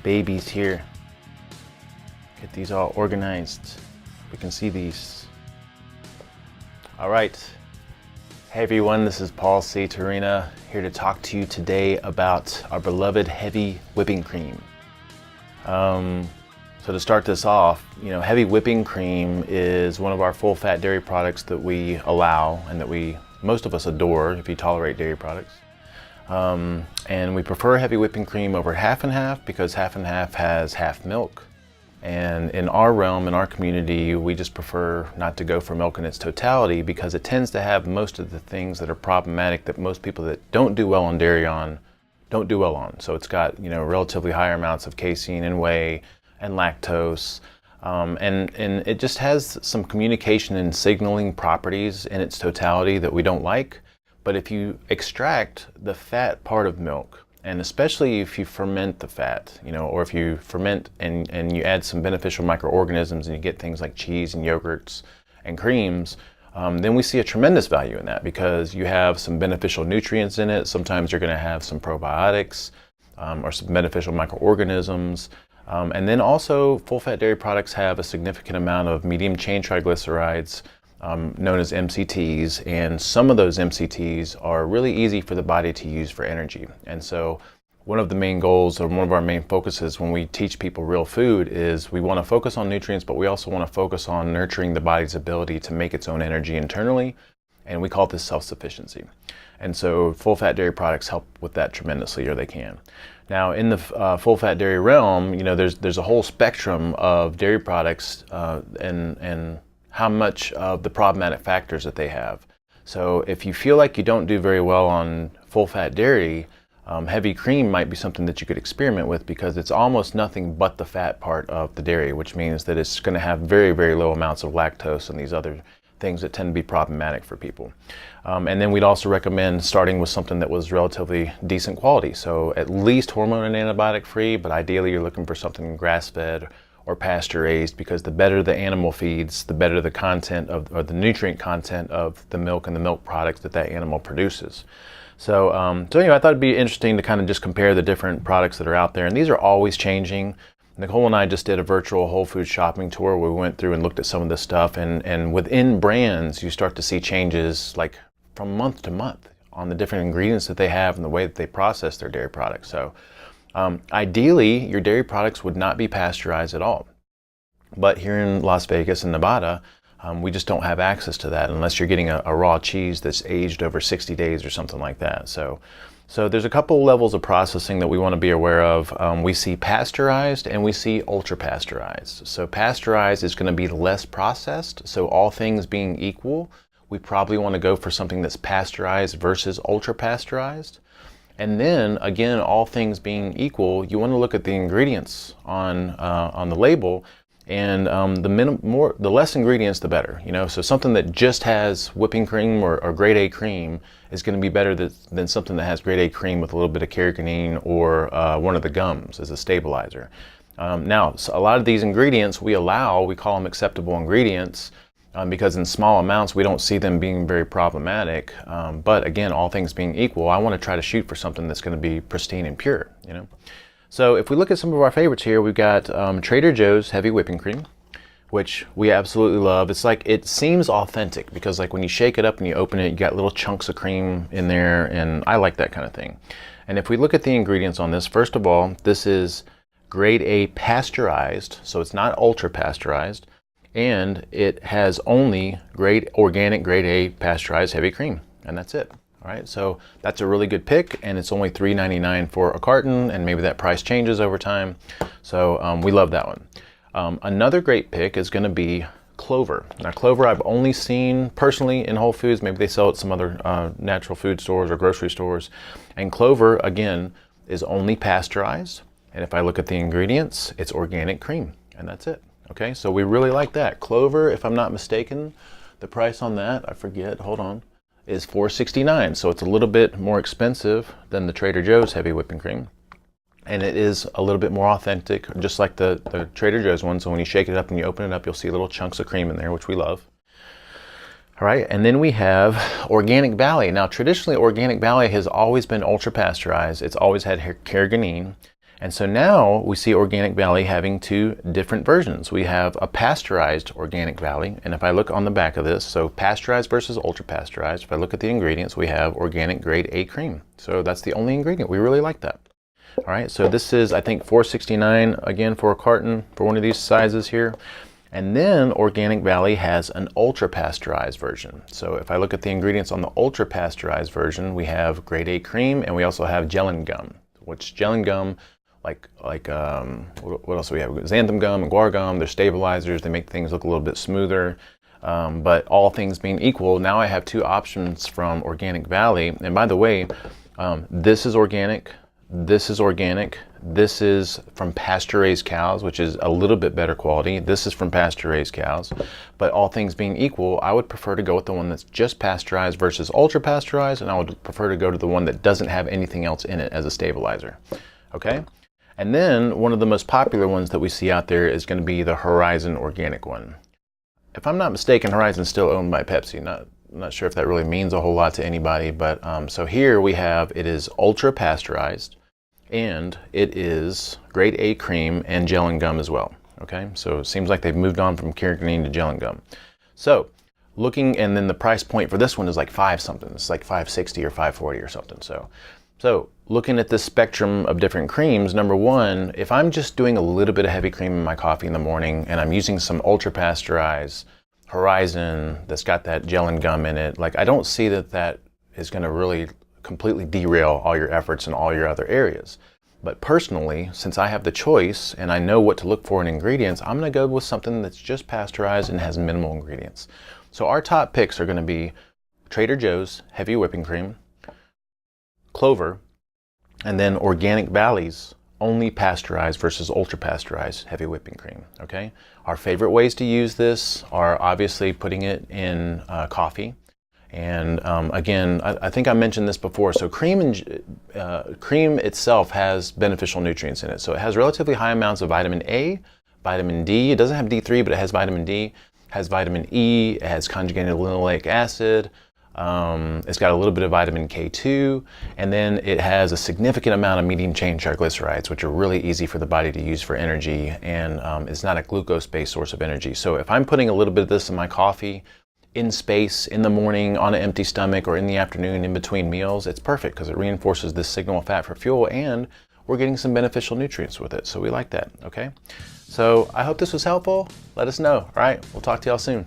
babies here. Get these all organized. We can see these. All right. Hey everyone, this is Paul C. Torina here to talk to you today about our beloved heavy whipping cream. So to start this off, heavy whipping cream is one of our full-fat dairy products that we allow and that most of us adore if you tolerate dairy products. And we prefer heavy whipping cream over half and half because half and half has half milk. And in our realm, in our community, we just prefer not to go for milk in its totality because it tends to have most of the things that are problematic that most people that don't do well on dairy don't do well on. So it's got, relatively higher amounts of casein and whey and lactose. And it just has some communication and signaling properties in its totality that we don't like. But if you extract the fat part of milk, and especially if you ferment the fat, or if you ferment and you add some beneficial microorganisms and you get things like cheese and yogurts and creams, then we see a tremendous value in that because you have some beneficial nutrients in it. Sometimes you're going to have some probiotics or some beneficial microorganisms. And then also full-fat dairy products have a significant amount of medium chain triglycerides, known as MCTs, and some of those MCTs are really easy for the body to use for energy. And so one of the main goals or one of our main focuses when we teach people real food is we want to focus on nutrients, but we also want to focus on nurturing the body's ability to make its own energy internally, and we call this self-sufficiency. And so full-fat dairy products help with that tremendously, or they can. Now in the full-fat dairy realm, there's a whole spectrum of dairy products and how much of the problematic factors that they have. So if you feel like you don't do very well on full-fat dairy, heavy cream might be something that you could experiment with because it's almost nothing but the fat part of the dairy, which means that it's going to have very, very low amounts of lactose and these other things that tend to be problematic for people. And then we'd also recommend starting with something that was relatively decent quality. So at least hormone and antibiotic free, but ideally you're looking for something grass-fed or pasture raised because the better the animal feeds, the better the content of, or the nutrient content of the milk and the milk products that animal produces. So anyway, I thought it'd be interesting to kind of just compare the different products that are out there, and these are always changing. Nicole and I just did a virtual Whole Foods shopping tour where we went through and looked at some of this stuff, and within brands you start to see changes like from month to month on the different ingredients that they have and the way that they process their dairy products. So ideally, your dairy products would not be pasteurized at all. But here in Las Vegas and Nevada, we just don't have access to that unless you're getting a raw cheese that's aged over 60 days or something like that. So there's a couple levels of processing that we want to be aware of. We see pasteurized and we see ultra pasteurized. So pasteurized is going to be less processed. So all things being equal, we probably want to go for something that's pasteurized versus ultra pasteurized. And then again, all things being equal, you want to look at the ingredients on the label, and the less ingredients, the better. So something that just has whipping cream or grade A cream is going to be better than something that has grade A cream with a little bit of carrageenan or one of the gums as a stabilizer. Now, so a lot of these ingredients we call them acceptable ingredients. Because in small amounts we don't see them being very problematic, but again, all things being equal, I want to try to shoot for something that's going to be pristine and pure. So if we look at some of our favorites here, we've got Trader Joe's heavy whipping cream, which we absolutely love. It's like, it seems authentic because like when you shake it up and you open it, you got little chunks of cream in there, and I like that kind of thing. And if we look at the ingredients on this, first of all, this is grade A pasteurized, so it's not ultra pasteurized. And it has only organic grade A pasteurized heavy cream, and that's it. All right, so that's a really good pick, and it's only $3.99 for a carton, and maybe that price changes over time. So we love that one. Another great pick is going to be Clover. Now Clover I've only seen personally in Whole Foods. Maybe they sell it at some other natural food stores or grocery stores. And Clover, again, is only pasteurized. And if I look at the ingredients, it's organic cream, and that's it. Okay, so we really like that. Clover, if I'm not mistaken, the price on that, I forget, hold on, is $4.69. So it's a little bit more expensive than the Trader Joe's heavy whipping cream. And it is a little bit more authentic, just like the Trader Joe's one. So when you shake it up and you open it up, you'll see little chunks of cream in there, which we love. All right, and then we have Organic Valley. Now, traditionally, Organic Valley has always been ultra pasteurized. It's always had carrageenan. And so now we see Organic Valley having two different versions. We have a pasteurized Organic Valley, and if I look on the back of this, so pasteurized versus ultra pasteurized, if I look at the ingredients, we have organic grade A cream. So that's the only ingredient. We really like that. All right, so this is, I think, $4.69 again for a carton for one of these sizes here. And then Organic Valley has an ultra pasteurized version. So if I look at the ingredients on the ultra pasteurized version, we have grade A cream, and we also have gellan gum, which gellan gum, what else do we have? Xanthan gum and guar gum, they're stabilizers, they make things look a little bit smoother. But all things being equal, now I have two options from Organic Valley. And by the way, this is organic, this is organic, this is from pasture-raised cows, which is a little bit better quality. This is from pasture-raised cows. But all things being equal, I would prefer to go with the one that's just pasteurized versus ultra pasteurized, and I would prefer to go to the one that doesn't have anything else in it as a stabilizer. Okay? And then one of the most popular ones that we see out there is going to be the Horizon Organic one. If I'm not mistaken, Horizon's still owned by Pepsi. Not sure if that really means a whole lot to anybody, but so here we have, it is ultra pasteurized, and it is grade A cream and gellan gum as well. Okay, so it seems like they've moved on from carrageenan to gellan gum. So looking, and then the price point for this one is like $5 something. It's like $5.60 or $5.40 or something. So looking at this spectrum of different creams, number one, if I'm just doing a little bit of heavy cream in my coffee in the morning and I'm using some ultra pasteurized Horizon that's got that gellan gum in it, like I don't see that that is going to really completely derail all your efforts in all your other areas. But personally, since I have the choice and I know what to look for in ingredients, I'm going to go with something that's just pasteurized and has minimal ingredients. So our top picks are going to be Trader Joe's heavy whipping cream, Clover, and then Organic Valley's only pasteurized versus ultra pasteurized heavy whipping cream. Okay, our favorite ways to use this are obviously putting it in coffee, and again, I think I mentioned this before. So cream itself has beneficial nutrients in it. So it has relatively high amounts of vitamin A, vitamin D. It doesn't have D3, but it has vitamin D. It has vitamin E. It has conjugated linoleic acid. It's got a little bit of vitamin K2, and then it has a significant amount of medium chain triglycerides, which are really easy for the body to use for energy, and it's not a glucose-based source of energy. So if I'm putting a little bit of this in my coffee, in space, in the morning, on an empty stomach, or in the afternoon, in between meals, it's perfect because it reinforces this signal of fat for fuel, and we're getting some beneficial nutrients with it. So we like that, okay? So I hope this was helpful. Let us know, all right? We'll talk to y'all soon.